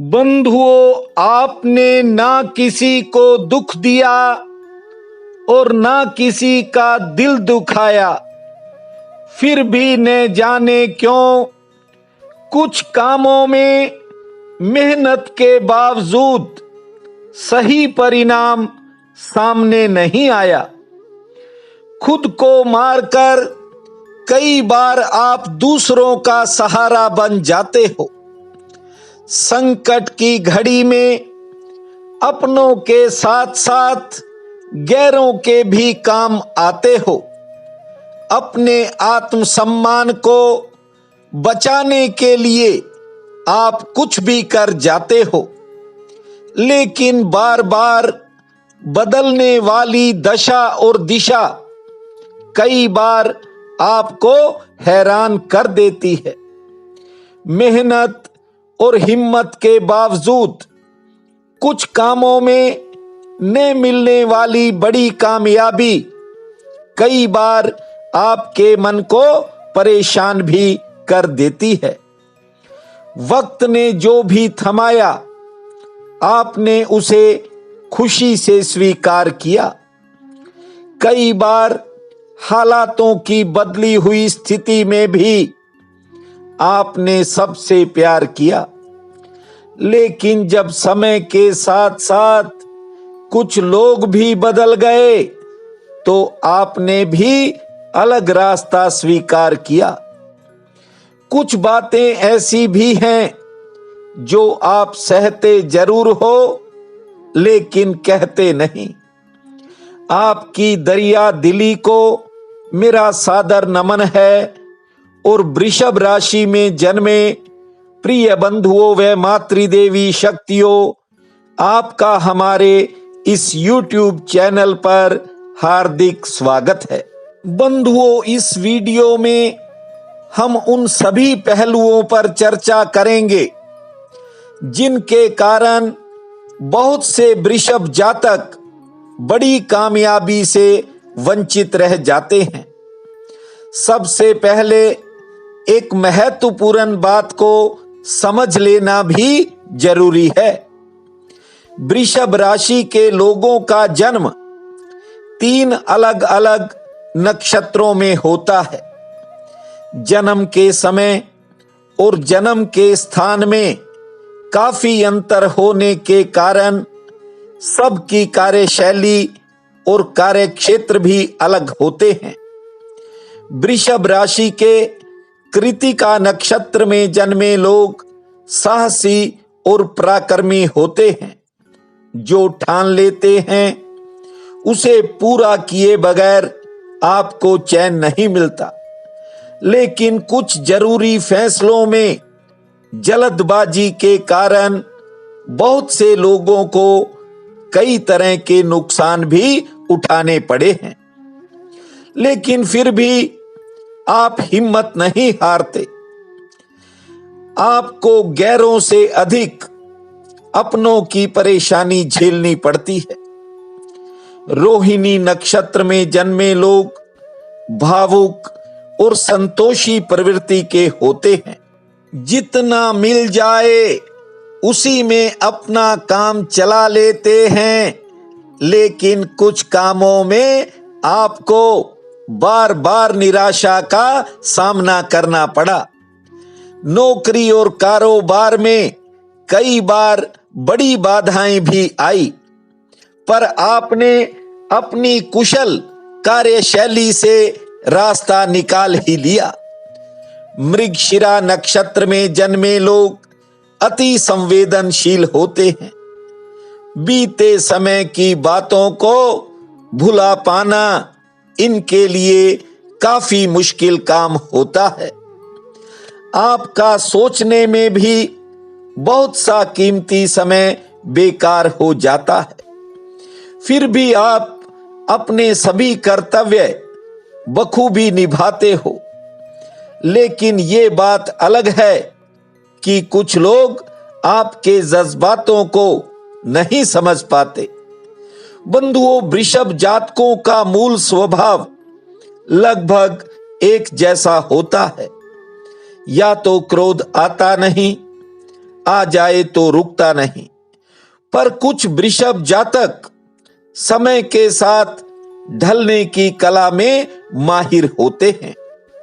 बंधुओं, आपने ना किसी को दुख दिया और ना किसी का दिल दुखाया, फिर भी न जाने क्यों कुछ कामों में मेहनत के बावजूद सही परिणाम सामने नहीं आया। खुद को मारकर कई बार आप दूसरों का सहारा बन जाते हो। संकट की घड़ी में अपनों के साथ साथ गैरों के भी काम आते हो। अपने आत्मसम्मान को बचाने के लिए आप कुछ भी कर जाते हो, लेकिन बार बार बदलने वाली दशा और दिशा कई बार आपको हैरान कर देती है। मेहनत और हिम्मत के बावजूद कुछ कामों में न मिलने वाली बड़ी कामयाबी कई बार आपके मन को परेशान भी कर देती है। वक्त ने जो भी थमाया, आपने उसे खुशी से स्वीकार किया। कई बार हालातों की बदली हुई स्थिति में भी आपने सबसे प्यार किया, लेकिन जब समय के साथ साथ कुछ लोग भी बदल गए तो आपने भी अलग रास्ता स्वीकार किया। कुछ बातें ऐसी भी हैं जो आप सहते जरूर हो लेकिन कहते नहीं। आपकी दरिया दिली को मेरा सादर नमन है। और वृषभ राशि में जन्मे प्रिय बंधुओं व मातृदेवी शक्तियों, आपका हमारे इस YouTube चैनल पर हार्दिक स्वागत है। बंधुओं, इस वीडियो में हम उन सभी पहलुओं पर चर्चा करेंगे जिनके कारण बहुत से वृषभ जातक बड़ी कामयाबी से वंचित रह जाते हैं। सबसे पहले एक महत्वपूर्ण बात को समझ लेना भी जरूरी है। वृषभ राशि के लोगों का जन्म 3 अलग अलग नक्षत्रों में होता है। जन्म के समय और जन्म के स्थान में काफी अंतर होने के कारण सबकी कार्यशैली और कार्यक्षेत्र भी अलग होते हैं। वृषभ राशि के कृतिका नक्षत्र में जन्मे लोग साहसी और पराक्रमी होते हैं। जो ठान लेते हैं उसे पूरा किए बगैर आपको चैन नहीं मिलता, लेकिन कुछ जरूरी फैसलों में जल्दबाजी के कारण बहुत से लोगों को कई तरह के नुकसान भी उठाने पड़े हैं, लेकिन फिर भी आप हिम्मत नहीं हारते। आपको गैरों से अधिक अपनों की परेशानी झेलनी पड़ती है। रोहिणी नक्षत्र में जन्मे लोग भावुक और संतोषी प्रवृत्ति के होते हैं। जितना मिल जाए उसी में अपना काम चला लेते हैं, लेकिन कुछ कामों में आपको बार बार निराशा का सामना करना पड़ा। नौकरी और कारोबार में कई बार बड़ी बाधाएं भी आई, पर आपने अपनी कुशल कार्यशैली से रास्ता निकाल ही लिया। मृगशिरा नक्षत्र में जन्मे लोग अति संवेदनशील होते हैं। बीते समय की बातों को भुला पाना इनके लिए काफी मुश्किल काम होता है। आपका सोचने में भी बहुत सा कीमती समय बेकार हो जाता है। फिर भी आप अपने सभी कर्तव्य बखूबी निभाते हो, लेकिन ये बात अलग है कि कुछ लोग आपके जज्बातों को नहीं समझ पाते। बंधुओं, वृषभ जातकों का मूल स्वभाव लगभग एक जैसा होता है। या तो क्रोध आता नहीं, आ जाए तो रुकता नहीं। पर कुछ वृषभ जातक समय के साथ ढलने की कला में माहिर होते हैं।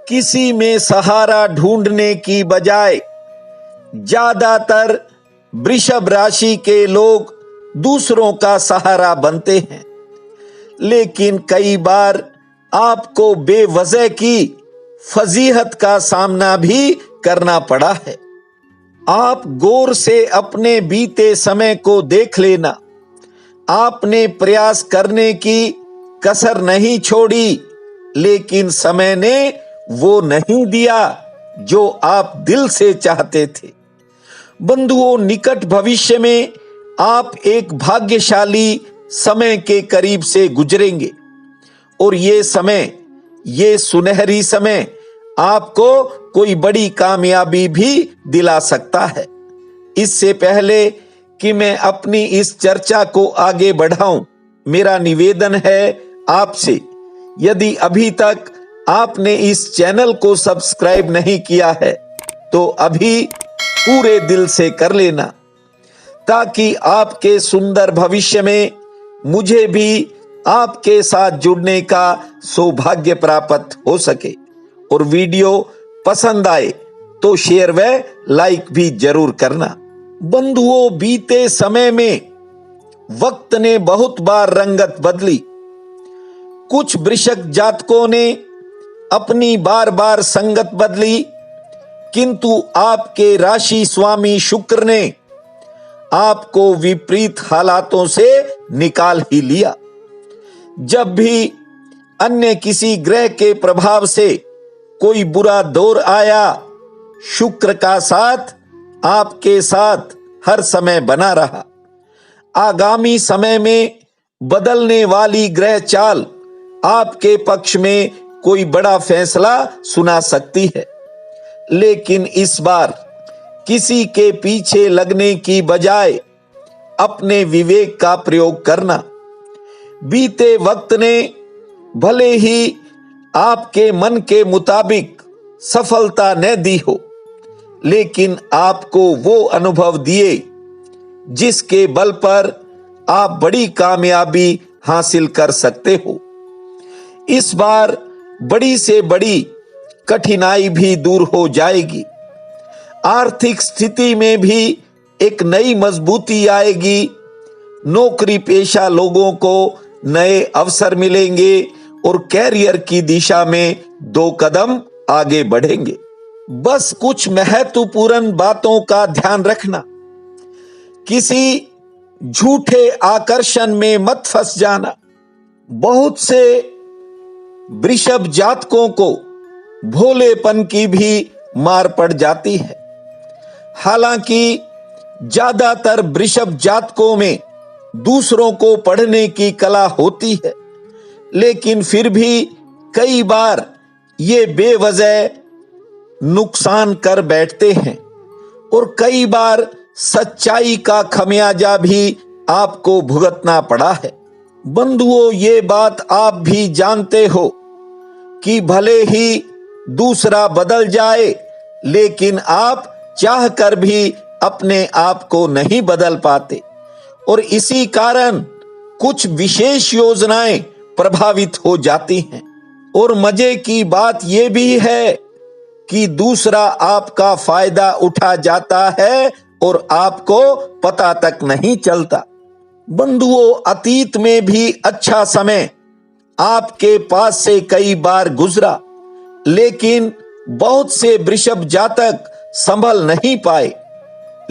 किसी में सहारा ढूंढने की बजाय ज्यादातर वृषभ राशि के लोग दूसरों का सहारा बनते हैं, लेकिन कई बार आपको बेवजह की फजीहत का सामना भी करना पड़ा है। आप गौर से अपने बीते समय को देख लेना। आपने प्रयास करने की कसर नहीं छोड़ी, लेकिन समय ने वो नहीं दिया जो आप दिल से चाहते थे। बंधुओं, निकट भविष्य में आप एक भाग्यशाली समय के करीब से गुजरेंगे और ये समय, ये सुनहरी समय आपको कोई बड़ी कामयाबी भी दिला सकता है। इससे पहले कि मैं अपनी इस चर्चा को आगे बढ़ाऊं, मेरा निवेदन है आपसे, यदि अभी तक आपने इस चैनल को सब्सक्राइब नहीं किया है तो अभी पूरे दिल से कर लेना, ताकि आपके सुंदर भविष्य में मुझे भी आपके साथ जुड़ने का सौभाग्य प्राप्त हो सके। और वीडियो पसंद आए तो शेयर व लाइक भी जरूर करना। बंधुओं, बीते समय में वक्त ने बहुत बार रंगत बदली। कुछ वृश्चिक जातकों ने अपनी बार बार संगत बदली, किंतु आपके राशि स्वामी शुक्र ने आपको विपरीत हालातों से निकाल ही लिया। जब भी अन्य किसी ग्रह के प्रभाव से कोई बुरा दौर आया, शुक्र का साथ आपके साथ हर समय बना रहा। आगामी समय में बदलने वाली ग्रह चाल आपके पक्ष में कोई बड़ा फैसला सुना सकती है, लेकिन इस बार किसी के पीछे लगने की बजाय अपने विवेक का प्रयोग करना। बीते वक्त ने भले ही आपके मन के मुताबिक सफलता न दी हो, लेकिन आपको वो अनुभव दिए जिसके बल पर आप बड़ी कामयाबी हासिल कर सकते हो। इस बार बड़ी से बड़ी कठिनाई भी दूर हो जाएगी। आर्थिक स्थिति में भी एक नई मजबूती आएगी। नौकरी पेशा लोगों को नए अवसर मिलेंगे और कैरियर की दिशा में 2 कदम आगे बढ़ेंगे। बस कुछ महत्वपूर्ण बातों का ध्यान रखना। किसी झूठे आकर्षण में मत फंस जाना। बहुत से वृषभ जातकों को भोलेपन की भी मार पड़ जाती है। हालांकि ज्यादातर वृषभ जातकों में दूसरों को पढ़ने की कला होती है, लेकिन फिर भी कई बार ये बेवजह नुकसान कर बैठते हैं और कई बार सच्चाई का खमियाजा भी आपको भुगतना पड़ा है। बंधुओं, ये बात आप भी जानते हो कि भले ही दूसरा बदल जाए, लेकिन आप चाहकर भी अपने आप को नहीं बदल पाते और इसी कारण कुछ विशेष योजनाएं प्रभावित हो जाती हैं। और मजे की बात यह भी है कि दूसरा आपका फायदा उठा जाता है और आपको पता तक नहीं चलता। बंधुओं, अतीत में भी अच्छा समय आपके पास से कई बार गुजरा, लेकिन बहुत से वृषभ जातक संभल नहीं पाए।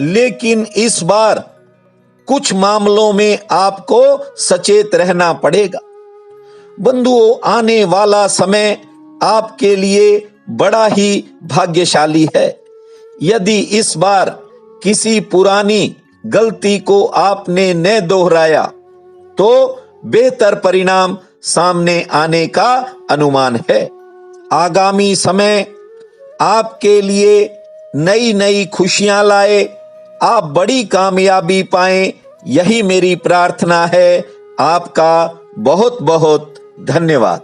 लेकिन इस बार कुछ मामलों में आपको सचेत रहना पड़ेगा। बंधुओं, आने वाला समय आपके लिए बड़ा ही भाग्यशाली है। यदि इस बार किसी पुरानी गलती को आपने न दोहराया तो बेहतर परिणाम सामने आने का अनुमान है। आगामी समय आपके लिए नई नई खुशियां लाए, आप बड़ी कामयाबी पाएं, यही मेरी प्रार्थना है। आपका बहुत बहुत धन्यवाद।